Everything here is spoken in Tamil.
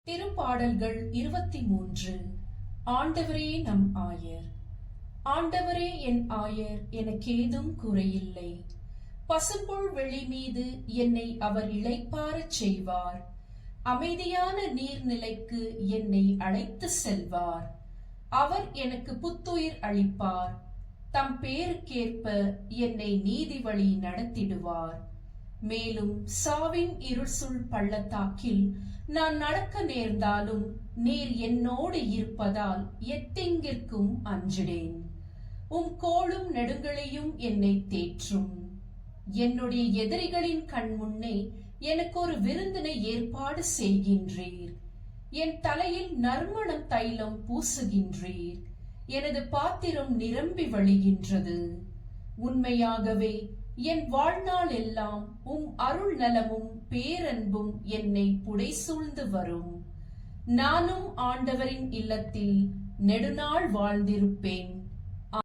திருப்பாடல்கள் 23. ஆண்டவரே நம் ஆயர். ஆண்டவரே என் ஆயர், எனக்கேதும் குறையில்லை. பசும்புல் வெளி மீது என்னை அவர் இளைப்பாறச் செய்வார். அமைதியான நீர்நிலைக்கு என்னை அழைத்து செல்வார். அவர் எனக்கு புத்துயிர் அளிப்பார். தம் பேருக்கேற்ப என்னை நீதி வழி நடத்திடுவார். மேலும் சாவின் இருள் பள்ளத்தாக்கில் நான் நடக்க நேர்ந்தாலும் நீர் என்னோடு இருப்பதால் எத்தெங்கிற்கும் அஞ்சிடேன். கோலும் நெடுங்களையும் என்னை தேற்றும். என்னுடைய எதிரிகளின் கண் முன்னே எனக்கு ஒரு விருந்தினை ஏற்பாடு செய்கின்றீர். என் தலையில் நறுமணம் தைலம் பூசுகின்றீர். எனது பாத்திரம் நிரம்பி வழிகின்றது. உண்மையாகவே என் வாழ்நாள் எல்லாம் அருள் நலமும் பேரன்பும் என்னை புடைசூழ்ந்து வரும். நானும் ஆண்டவரின் இல்லத்தில் நெடுநாள் வாழ்ந்திருப்பேன்.